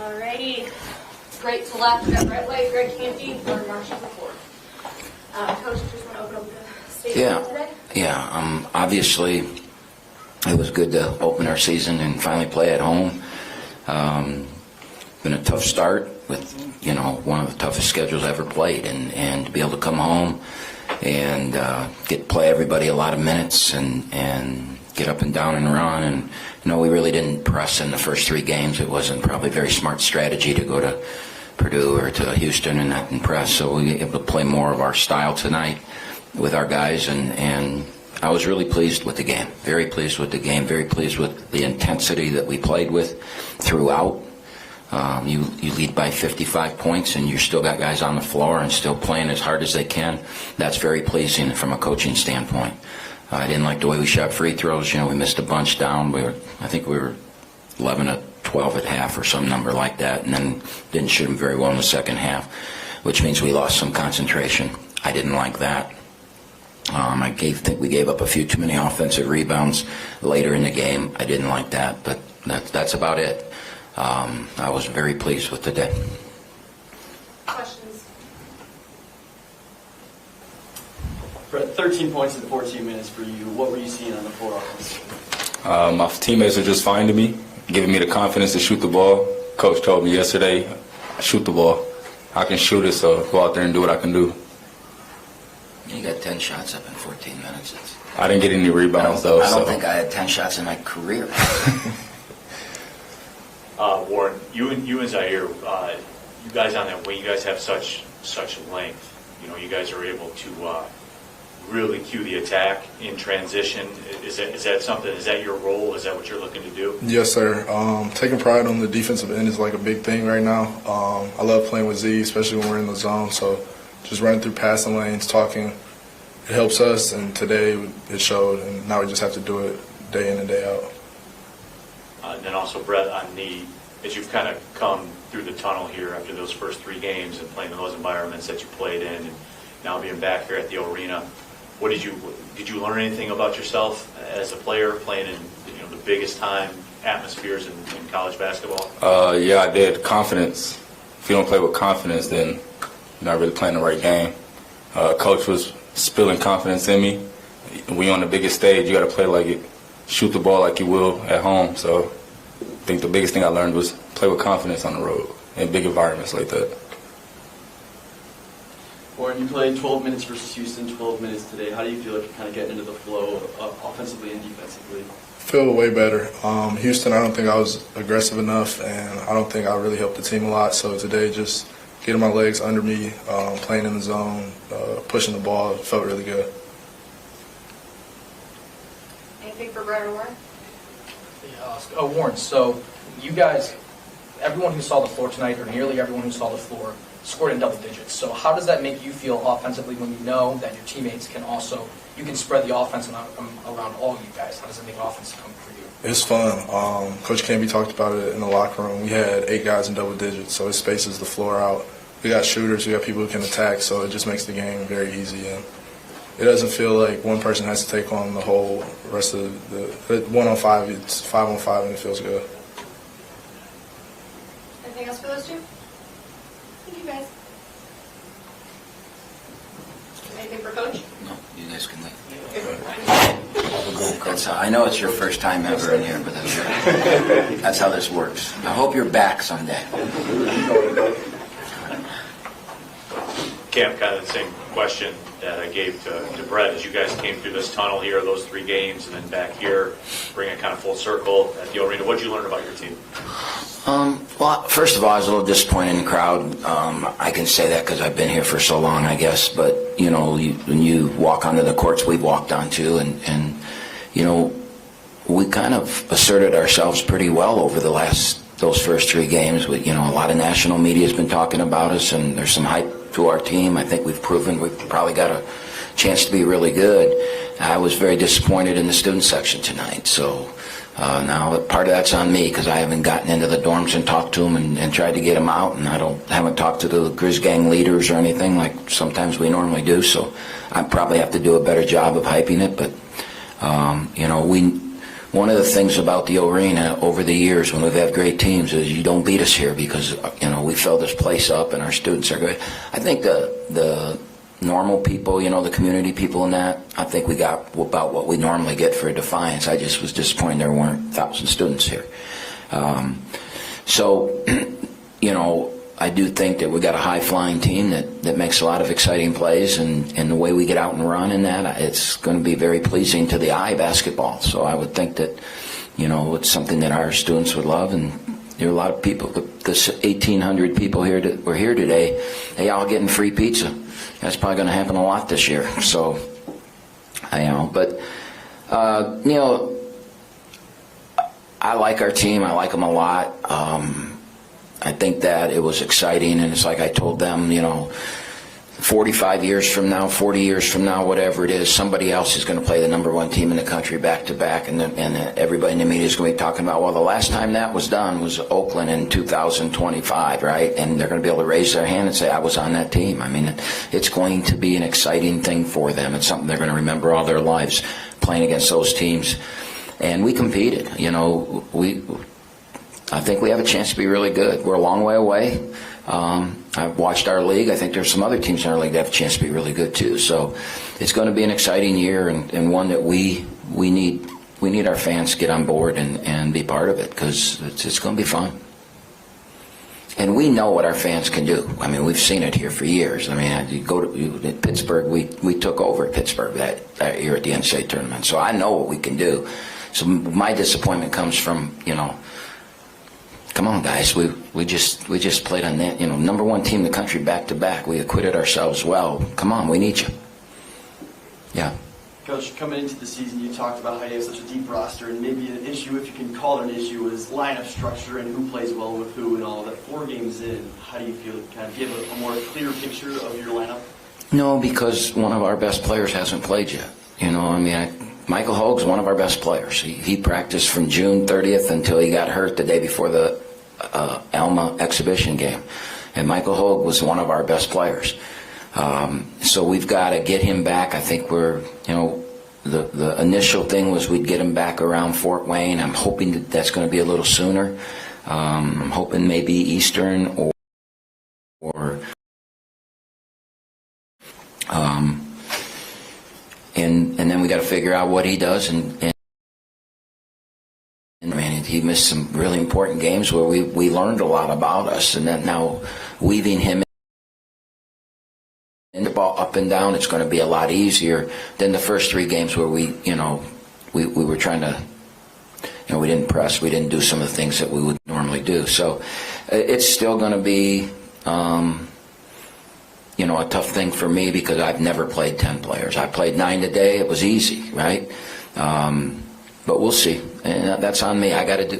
Alrighty. Right to left, we got Brett White, Greg Campy, Lauren Marshall to fourth. Coach, just want to open up the statement today? Yeah. Obviously, it was good to open our season and finally play at home. Been a tough start with, one of the toughest schedules I ever played, and to be able to come home and get to play everybody a lot of minutes and get up and down and run. And we really didn't press in the first three games. It wasn't probably a very smart strategy to go to Purdue or to Houston and press. So we were able to play more of our style tonight with our guys, and I was really pleased with the game. Very pleased with the game. Very pleased with the intensity that we played with throughout. You lead by 55 points, and you still got guys on the floor and still playing as hard as they can. That's very pleasing from a coaching standpoint. I didn't like the way we shot free throws. We missed a bunch down. I think we were 11 to 12 at half or some number like that, and then didn't shoot them very well in the second half, which means we lost some concentration. I didn't like that. I think we gave up a few too many offensive rebounds later in the game. I didn't like that, but that's about it. I was very pleased with the day. Questions? Brett, 13 points in 14 minutes for you. What were you seeing on the floor offense? My teammates are just fine to me, giving me the confidence to shoot the ball. Coach told me yesterday, shoot the ball. I can shoot it, so go out there and do what I can do. You got 10 shots up in 14 minutes. I didn't get any rebounds, though. I don't think I had 10 shots in my career. Warren, you and Zaire, you guys on that wing, you guys have such length. You guys are able to really cue the attack in transition. Is that something? Is that your role? Is that what you're looking to do? Yes, sir. Taking pride on the defensive end is like a big thing right now. I love playing with Z, especially when we're in the zone. So just running through passing lanes, talking, it helps us. And today it showed, and now we just have to do it day in and day out. And then also, Brett, as you've kind of come through the tunnel here after those first three games and playing in those environments that you played in, and now being back here at the arena, did you learn anything about yourself as a player playing in the biggest time atmospheres in college basketball? Yeah, I did. Confidence. If you don't play with confidence, then you're not really playing the right game. Coach was spilling confidence in me. When you're on the biggest stage, you got to play like it. Shoot the ball like you will at home. So I think the biggest thing I learned was play with confidence on the road in big environments like that. Warren, you played 12 minutes versus Houston, 12 minutes today. How do you feel like you're kind of getting into the flow offensively and defensively? Feel way better. Houston, I don't think I was aggressive enough, and I don't think I really helped the team a lot. So today, just getting my legs under me, playing in the zone, pushing the ball, felt really good. Anything for Brett or Warren? Yeah, Warren, so you guys, everyone who saw the floor tonight, or nearly everyone who saw the floor, scored in double digits. So how does that make you feel offensively when you know that your teammates you can spread the offense around all you guys? How does it make offense come for you? It's fun. Coach Canby talked about it in the locker room. We had 8 guys in double digits, so it spaces the floor out. We got shooters, we got people who can attack, so it just makes the game very easy. And it doesn't feel like one person has to take on the whole rest of the 1-on-5. It's 5-on-5, and it feels good. Anything else for those two? Thank you, guys. Anything for Coach? No, you guys can leave. I know it's your first time ever in here, but that's how this works. I hope you're back someday. Cam, kind of the same question that I gave to Brett as you guys came through this tunnel here, those 3 games, and then back here, bring it kind of full circle at the arena. What did you learn about your team? Well, first of all, I was a little disappointed in the crowd. I can say that because I've been here for so long, I guess. But, when you walk onto the courts we've walked onto, and we kind of asserted ourselves pretty well over those first 3 games. A lot of national media has been talking about us, and there's some hype to our team. I think we've proven we've probably got a chance to be really good. I was very disappointed in the student section tonight. So now part of that's on me because I haven't gotten into the dorms and talked to them and tried to get them out, and I haven't talked to the Grizz gang leaders or anything like sometimes we normally do. So I probably have to do a better job of hyping it. But one of the things about the arena over the years when we've had great teams is you don't beat us here because, we fill this place up and our students are good. I think the normal people, the community people in that, I think we got about what we normally get for a Defiance. I just was disappointed there weren't 1,000 students here. So, I do think that we got a high-flying team that makes a lot of exciting plays, and the way we get out and run in that, it's going to be very pleasing to the eye, basketball. So I would think that, it's something that our students would love, and there are a lot of people, the 1,800 people here that were here today, they all getting free pizza. That's probably going to happen a lot this year. So, but, I like our team. I like them a lot. I think that it was exciting, and it's like I told them, 45 years from now, 40 years from now, whatever it is, somebody else is going to play the #1 team in the country back to back, and everybody in the media is going to be talking about, well, the last time that was done was Oakland in 2025, right? And they're going to be able to raise their hand and say, I was on that team. I mean, it's going to be an exciting thing for them. It's something they're going to remember all their lives, playing against those teams. And we competed. I think we have a chance to be really good. We're a long way away. I've watched our league. I think there's some other teams in our league that have a chance to be really good too. So it's going to be an exciting year, and one that we need our fans to get on board and be part of it, because it's going to be fun. And we know what our fans can do. I mean, we've seen it here for years. I mean, you go to Pittsburgh. We took over at Pittsburgh that year at the NCAA tournament. So I know what we can do. So my disappointment comes from, come on, guys. We just played on that, #1 team in the country back to back. We acquitted ourselves well. Come on, we need you. Yeah. Coach, coming into the season, you talked about how you have such a deep roster, and maybe an issue, if you can call it an issue, is lineup structure and who plays well with who and all that. 4 games in, how do you feel? Kind of give a more clear picture of your lineup? No, because one of our best players hasn't played yet. Michael Hogue's one of our best players. He practiced from June 30th until he got hurt the day before the Alma exhibition game. And Michael Hogue was one of our best players. So we've got to get him back. I think the initial thing was we'd get him back around Fort Wayne. I'm hoping that that's going to be a little sooner. I'm hoping maybe Eastern or and then we got to figure out what he does, and he missed some really important games where we learned a lot about us, and then now weaving him in the ball up and down, it's going to be a lot easier than the first 3 games where we were trying to, we didn't press, we didn't do some of the things that we would normally do. So it's still going to be a tough thing for me because I've never played 10 players. I played 9 today. It was easy, right? But we'll see. And that's on me. I got to do.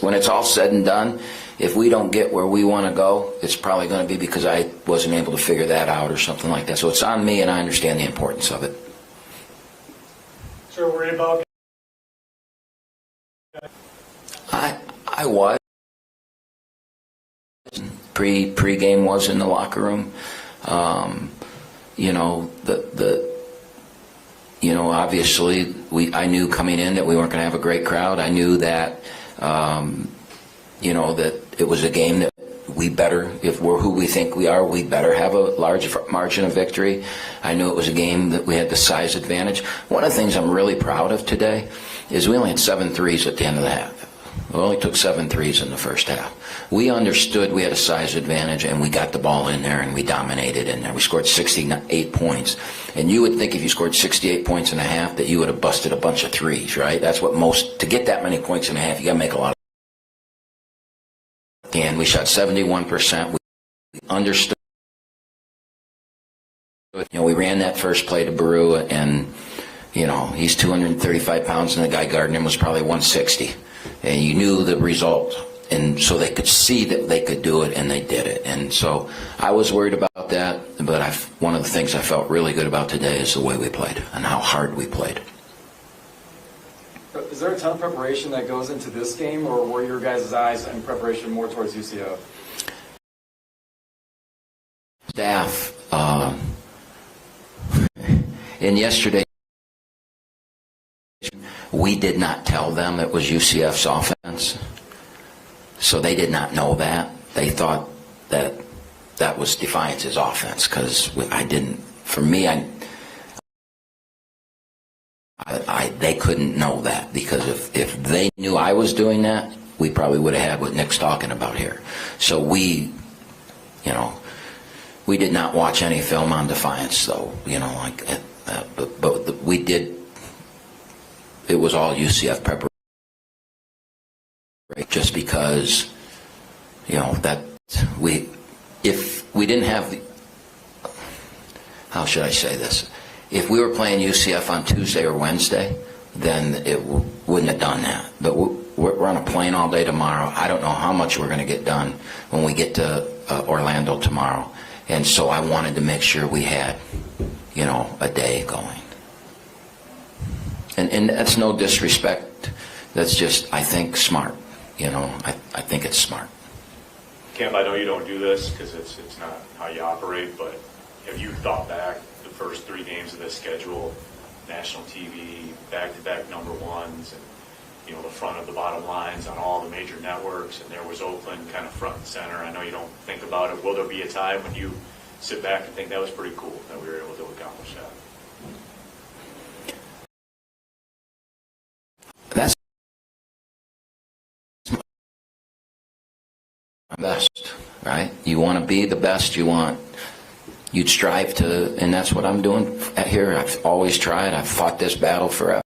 When it's all said and done, if we don't get where we want to go, it's probably going to be because I wasn't able to figure that out or something like that. So it's on me, and I understand the importance of it. So worried about? I was. Pre-game was in the locker room. Obviously I knew coming in that we weren't going to have a great crowd. I knew that that it was a game that we better, if we're who we think we are, we better have a large margin of victory. I knew it was a game that we had the size advantage. One of the things I'm really proud of today is we only had 7 threes at the end of the half. We only took 7 threes in the first half. We understood we had a size advantage, and we got the ball in there, and we dominated in there. We scored 68 points. And you would think if you scored 68 points in a half that you would have busted a bunch of threes, right? That's what to get that many points in a half, you got to make a lot of. And we shot 71%. We understood. We ran that first play to Baru, and, he's 235 pounds, and the guy guarding him was probably 160. And you knew the result, and so they could see that they could do it, and they did it. And so I was worried about that, but one of the things I felt really good about today is the way we played and how hard we played. Is there a ton of preparation that goes into this game, or were your guys' eyes in preparation more towards UCO? Staff, and yesterday, We did not tell them it was UCF's offense, so they did not know that. They thought that that was Defiance's offense, because I didn't. For me, they couldn't know that, because if they knew I was doing that, we probably would have had what Nick's talking about here. So we did not watch any film on Defiance, though. But we did. It was all UCF preparation, just because, that if we didn't have the, how should I say this? If we were playing UCF on Tuesday or Wednesday, then it wouldn't have done that. But we're on a plane all day tomorrow. I don't know how much we're going to get done when we get to Orlando tomorrow. And so I wanted to make sure we had, a day going. And that's no disrespect. That's just, I think, smart. I think it's smart. Camp, I know you don't do this because it's not how you operate, but have you thought back the first 3 games of this schedule, national TV, back-to-back number ones, and the front of the bottom lines on all the major networks, and there was Oakland kind of front and center. I know you don't think about it. Will there be a time when you sit back and think that was pretty cool that we were able to accomplish that? That's best, right? You want to be the best. You'd strive to, and that's what I'm doing here. I've always tried. I've fought this battle forever.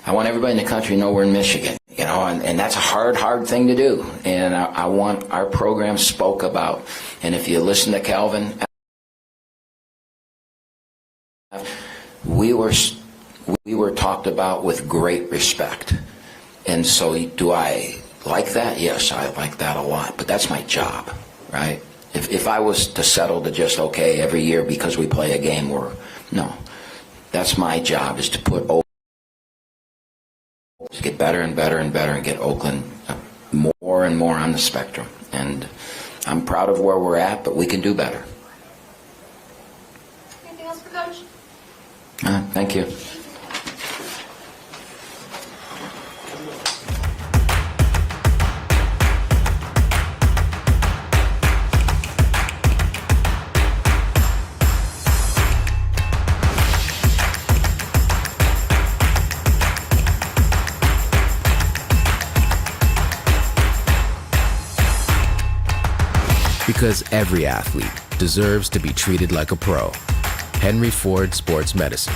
I want everybody in the country to know we're in Michigan, and that's a hard thing to do. And I want our program spoke about. And if you listen to Calvin, we were talked about with great respect. And so do I like that? Yes, I like that a lot. But that's my job, right? If I was to settle to just, okay, every year because we play a game, no. That's my job, is to put Oakland, to get better and better and better, and get Oakland more and more on the spectrum. And I'm proud of where we're at, but we can do better. Anything else for Coach? Thank you. Because every athlete deserves to be treated like a pro. Henry Ford Sports Medicine.